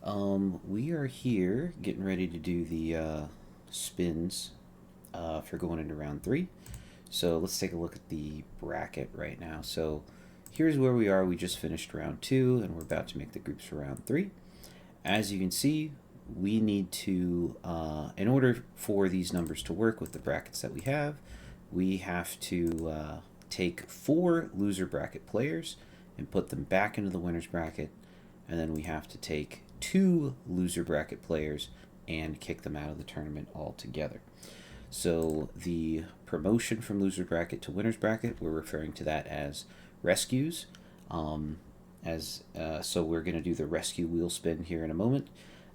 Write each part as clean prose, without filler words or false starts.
We are here getting ready to do the spins for going into round three. So let's take a look at the bracket right now. So here's where we are. We just finished round two and we're about to make the groups for round three. As you can see, we need to, in order for these numbers to work with the brackets that we have to take four loser bracket players and put them back into the winner's bracket. And then we have to take two loser bracket players and kick them out of the tournament altogether. So the promotion from loser bracket to winners bracket, we're referring to that as rescues. So we're going to do the rescue wheel spin here in a moment,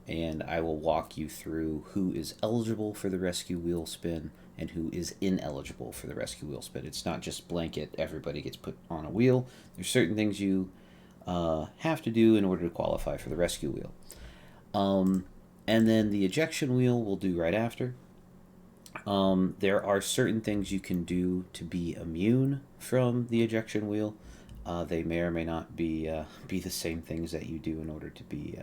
and I will walk you through who is eligible for the rescue wheel spin and who is ineligible for the rescue wheel spin. It's not just blanket, everybody gets put on a wheel. There's certain things you have to do in order to qualify for the rescue wheel. And then the ejection wheel we'll do right after. There are certain things you can do to be immune from the ejection wheel. They may or may not be the same things that you do in order to be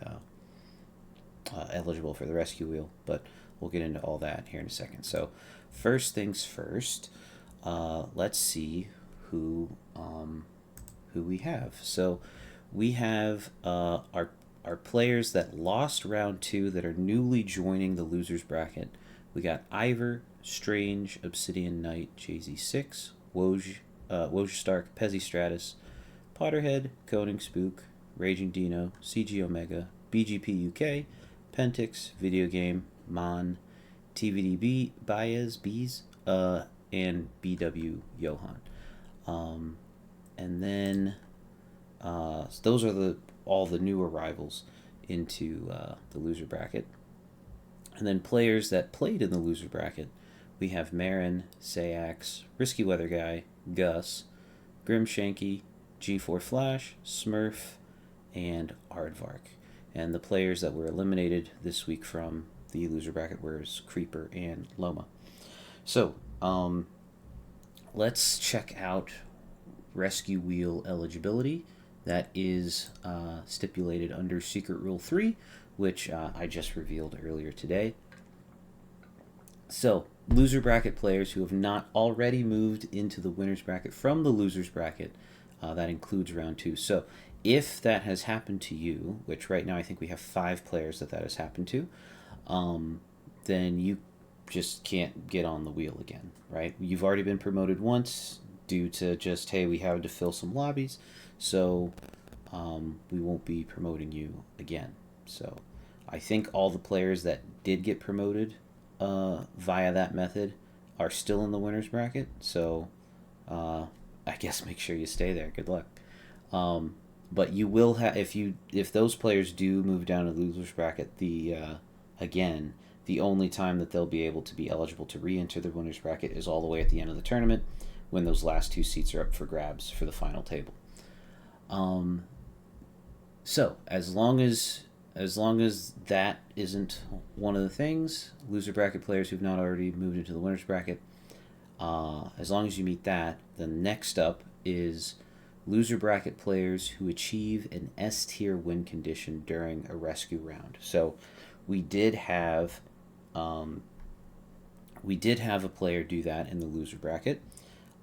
eligible for the rescue wheel, but we'll get into all that here in a second. So first things first, let's see who we have. So we have our players that lost round two that are newly joining the losers bracket. We got Ivor, Strange, Obsidian Knight, JZ6, Woj Stark, Pezzy Stratus, Potterhead, Coning Spook, Raging Dino, CG Omega, BGP UK, Pentix, Video Game, Mon, TVDB, Baez, Bees, and BW Johan. And then so those are all the new arrivals into the loser bracket. And then players that played in the loser bracket, we have Marin, Sayax, Risky Weather Guy, Gus, Grimshanky, G4 Flash, Smurf, and Aardvark. And the players that were eliminated this week from the loser bracket were Creeper and Loma. So let's check out rescue wheel eligibility. That is stipulated under Secret Rule 3, which I just revealed earlier today. So, loser bracket players who have not already moved into the winners bracket from the losers bracket, that includes round two. So, if that has happened to you, which right now I think we have 5 players that has happened to, then you just can't get on the wheel again, right? You've already been promoted once due to just, hey, we had to fill some lobbies, so we won't be promoting you again. So I think all the players that did get promoted via that method are still in the winners bracket. So I guess make sure you stay there. Good luck. But you will have if those players do move down to the losers bracket, again the only time that they'll be able to be eligible to re-enter the winners bracket is all the way at the end of the tournament when those last 2 seats are up for grabs for the final table. So as long as that isn't one of the things, loser bracket players who've not already moved into the winners bracket, as long as you meet that, the next up is loser bracket players who achieve an S tier win condition during a rescue round. So we did have a player do that in the loser bracket,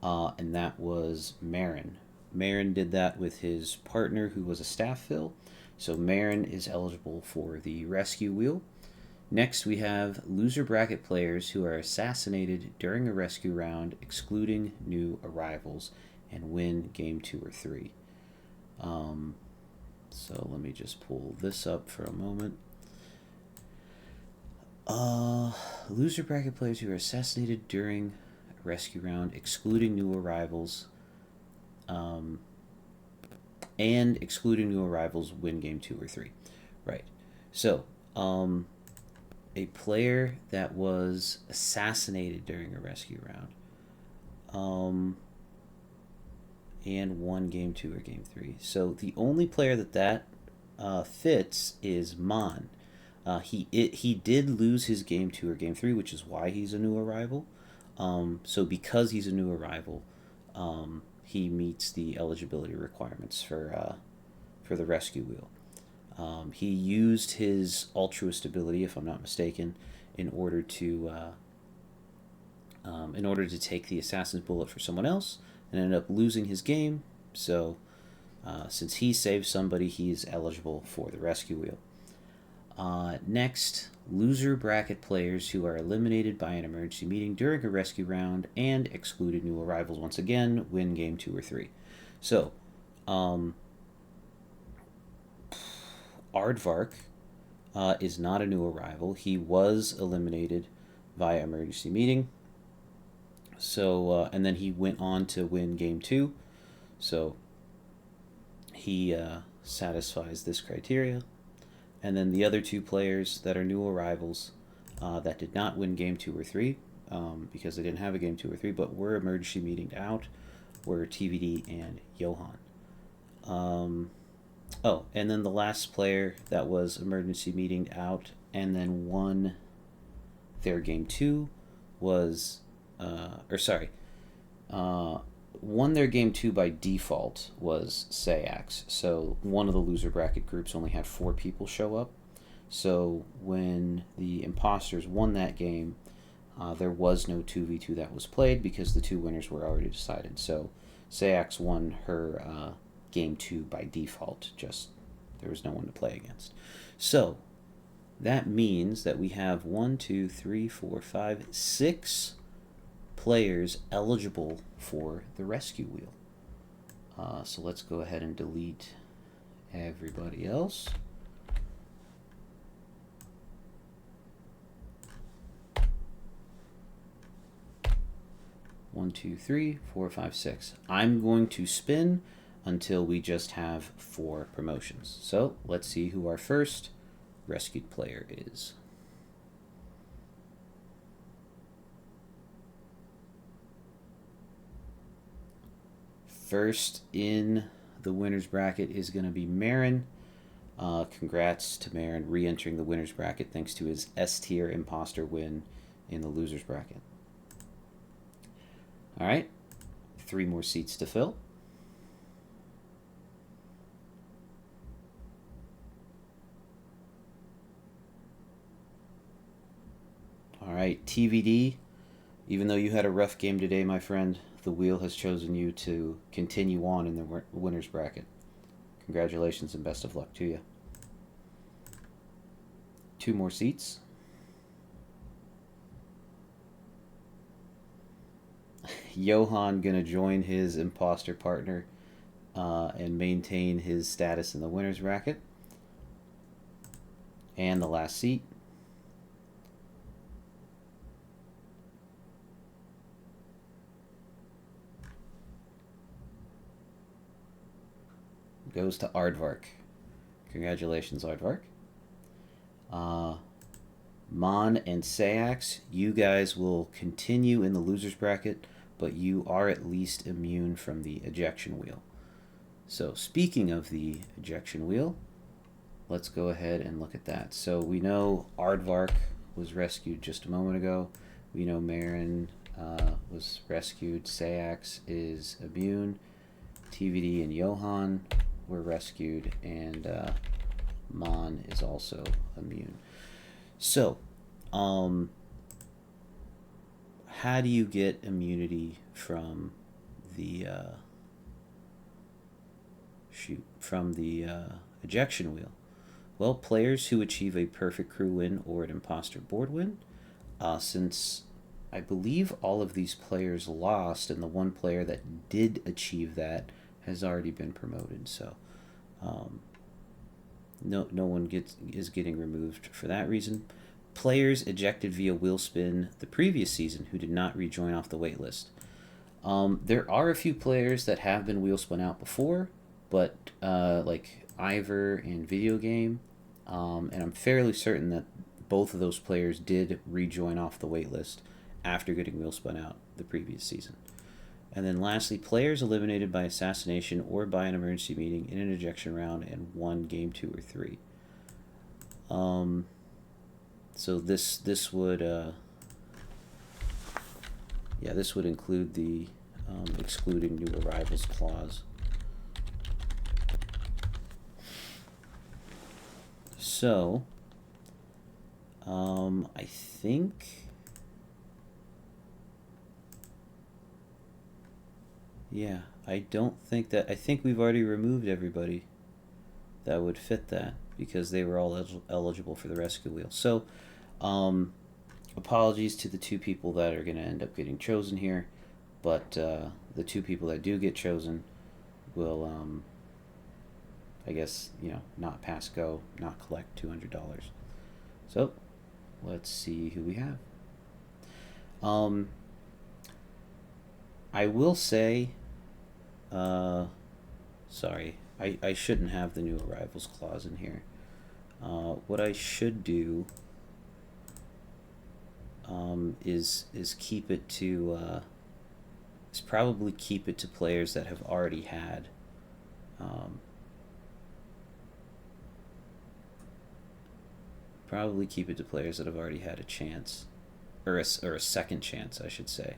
and that was Marin. Marin did that with his partner who was a staff fill. So Marin is eligible for the rescue wheel. Next, we have loser bracket players who are assassinated during a rescue round, excluding new arrivals, and win game 2 or 3. So let me just pull this up for a moment. Loser bracket players who are assassinated during a rescue round, excluding new arrivals, and excluding new arrivals, win game 2 or 3. Right. So, a player that was assassinated during a rescue round, and won game 2 or game 3. So the only player that fits is Mon. He did lose his game 2 or game 3, which is why he's a new arrival. So because he's a new arrival, he meets the eligibility requirements for the rescue wheel. He used his altruist ability, if I'm not mistaken, in order to take the assassin's bullet for someone else, and ended up losing his game. So, since he saved somebody, he's eligible for the rescue wheel. Next, loser bracket players who are eliminated by an emergency meeting during a rescue round and excluded new arrivals once again win game 2 or 3. So, Aardvark is not a new arrival. He was eliminated via emergency meeting. So, and then he went on to win game 2. So, he satisfies this criteria. And then the other 2 players that are new arrivals that did not win game 2 or 3 because they didn't have a game 2 or 3, but were emergency meetinged out, were TVD and Johan. Oh, and then the last player that was emergency meetinged out and then won their game 2 was, won their game 2 by default was Sayax. So one of the loser bracket groups only had 4 people show up. So when the imposters won that game, there was no 2v2 that was played because the 2 winners were already decided. So Sayax won her game 2 by default, just there was no one to play against. So that means that we have 6 players eligible for the rescue wheel. So let's go ahead and delete everybody else. One, two, three, four, five, six. I'm going to spin until we just have 4 promotions. So let's see who our first rescued player is. First in the winner's bracket is going to be Marin. Congrats to Marin re-entering the winner's bracket thanks to his S-tier imposter win in the loser's bracket. All right, 3 more seats to fill. All right, TVD, even though you had a rough game today, my friend, the wheel has chosen you to continue on in the winner's bracket. Congratulations and best of luck to you. 2 more seats. Johan gonna join his imposter partner and maintain his status in the winner's bracket. And the last seat. Goes to Aardvark. Congratulations, Aardvark. Mon and Sayax, you guys will continue in the loser's bracket, but you are at least immune from the ejection wheel. So speaking of the ejection wheel, let's go ahead and look at that. So we know Aardvark was rescued just a moment ago. We know Marin was rescued. Sayax is immune. TVD and Johan were rescued, and Mon is also immune. So, how do you get immunity from the ejection wheel? Well, players who achieve a perfect crew win or an imposter board win. Since I believe all of these players lost, and the one player that did achieve that has already been promoted, so no one is getting removed for that reason. Players ejected via wheel spin the previous season who did not rejoin off the wait list. There are a few players that have been wheel spun out before, but like Ivor and Video Game, and I'm fairly certain that both of those players did rejoin off the wait list after getting wheel spun out the previous season. And then lastly, players eliminated by assassination or by an emergency meeting in an ejection round and won game 2 or 3. So this would this would include the excluding new arrivals clause. So, I think, yeah, I don't think that, I think we've already removed everybody that would fit that because they were all eligible for the rescue wheel. So, um, apologies to the two people that are going to end up getting chosen here, but the two people that do get chosen will, I guess, not pass go, not collect $200. So, let's see who we have. I will say, sorry, I shouldn't have the new arrivals clause in here. What I should do is keep it to is probably keep it to players that have already had probably keep it to players that have already had a chance, or a second chance, I should say.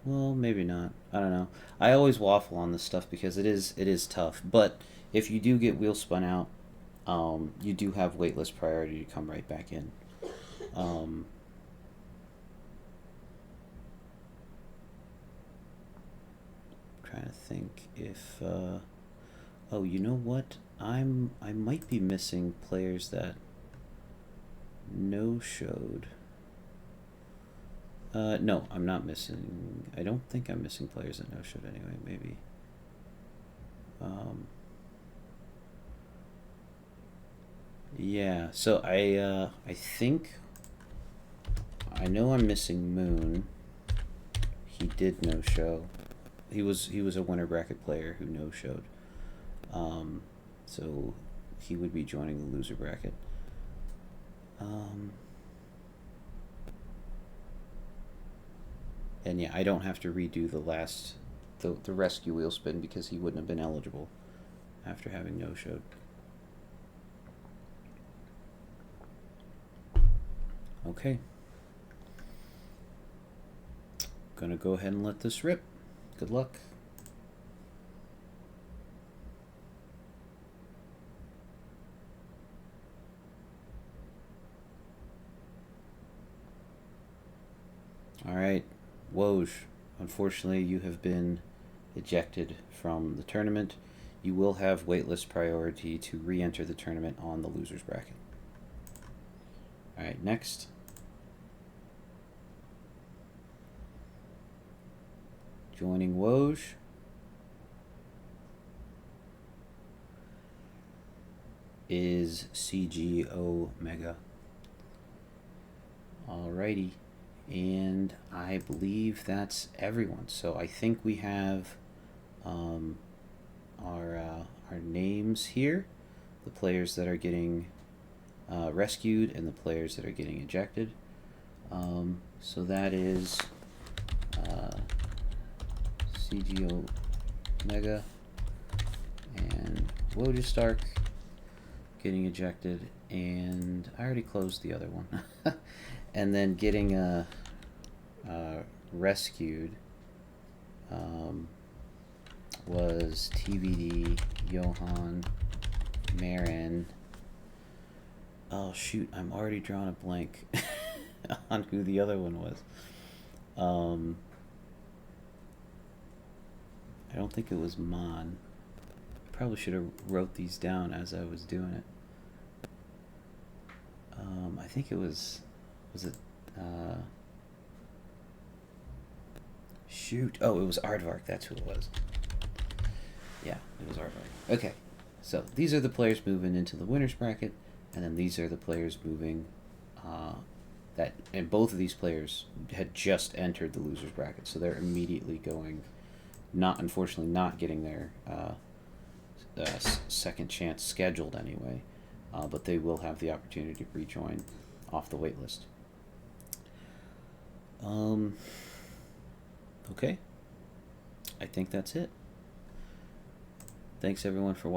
Well, maybe not. I don't know. I always waffle on this stuff because it is tough. But if you do get wheel spun out, you do have waitlist priority to come right back in. Trying to think if. Oh, you know what? I might be missing players that no showed. No, I'm not missing. I don't think I'm missing players that no showed anyway. Maybe. Yeah. So I think I know I'm missing Moon. He did no show. He was a winter bracket player who no showed. So he would be joining the loser bracket. And yeah, I don't have to redo the rescue wheel spin because he wouldn't have been eligible after having no showed. Okay. Gonna go ahead and let this rip. Good luck. Alright, Woj, unfortunately you have been ejected from the tournament. You will have waitlist priority to re-enter the tournament on the losers bracket. Alright, next. Joining Woj is CG Omega. Alrighty. And I believe that's everyone. So I think we have our names here, the players that are getting rescued and the players that are getting ejected. So that is CGO Mega and Woj Stark getting ejected, and I already closed the other one. And then getting rescued was TVD, Johan, Marin. Oh shoot, I'm already drawing a blank on who the other one was. I don't think it was Mon. I probably should have wrote these down as I was doing it. I think it was it shoot, oh, it was Aardvark, that's who it was. Yeah, it was Aardvark. Okay, so these are the players moving into the winners bracket, and then these are the players moving and both of these players had just entered the losers bracket, so they're immediately going, unfortunately not getting their second chance scheduled anyway, but they will have the opportunity to rejoin off the wait list. Okay, I think that's it. Thanks everyone for watching.